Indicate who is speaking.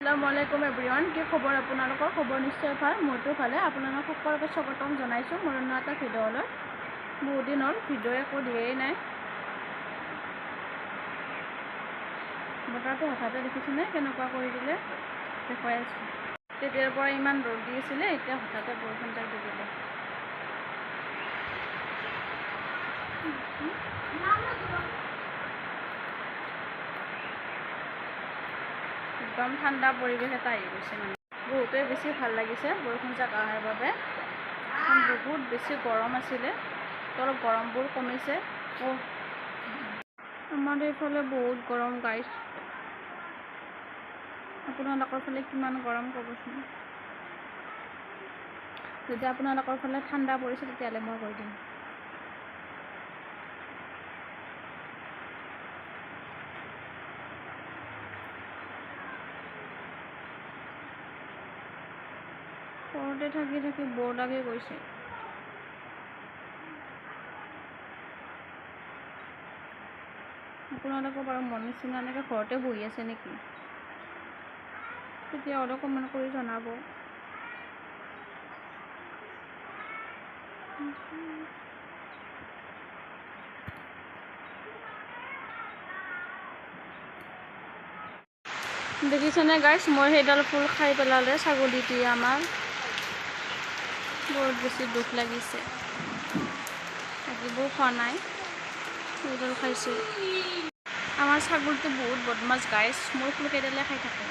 Speaker 1: আসসালামুআলাইকুম everyone কি খবৰ আপোনালোকৰ খবৰ নিশ্চয় ভাল মোৰটো ভালে আপোনালোক সকলোকে স্বাগতম জনাইছো মোৰ অন্য এটা ভিডিঅ'লৈ বহুত দিন হ'ল ভিডিঅ' একো দিয়েই নাই বতৰটো হঠাতে দেখিছেনে কেনেকুৱা কৰি দিলে দেখুৱাই আছো তেতিয়াৰ পৰা ইমান ৰ'দ দি আছিলে এতিয়া হঠাতে বৰষুণ যাক দি দিলে একদম ঠাণ্ডা পৰিৱেশ এটা আহি গৈছে মানে বহুতেই বেছি ভাল লাগিছে বৰষুণ যাক অহাৰ বাবে বহুত বেছি গৰম আছিলে অলপ গৰমবোৰ কমিছে আমাৰ এইফালে বহুত গৰম গাইছ আপোনালোকৰ ফালে কিমান গৰম ক'বচোন যদি আপোনালোকৰ ফালে ঠাণ্ডা পৰিছে তেতিয়াহ'লে মই কৈ দিম ঘৰতে থাকি থাকি বৰ লাগি গৈছে আপোনালোকৰ বাৰু মন নিচিনা এনেকৈ ঘৰতে বহি আছে নেকি তেতিয়া অলপ কমেণ্ট কৰি জনাব দেখিছেনে গাইছ মই সেইডাল ফুল খাই পেলালে ছাগলীটোৱে আমাৰ বহুত বেছি দুখ লাগিছে থাকিবও খোৱা নাই সেইডাল খাইছে আমাৰ ছাগলীটো বহুত বদমাছ গাইছ মোৰ ফুল কেইডালে খাই থাকে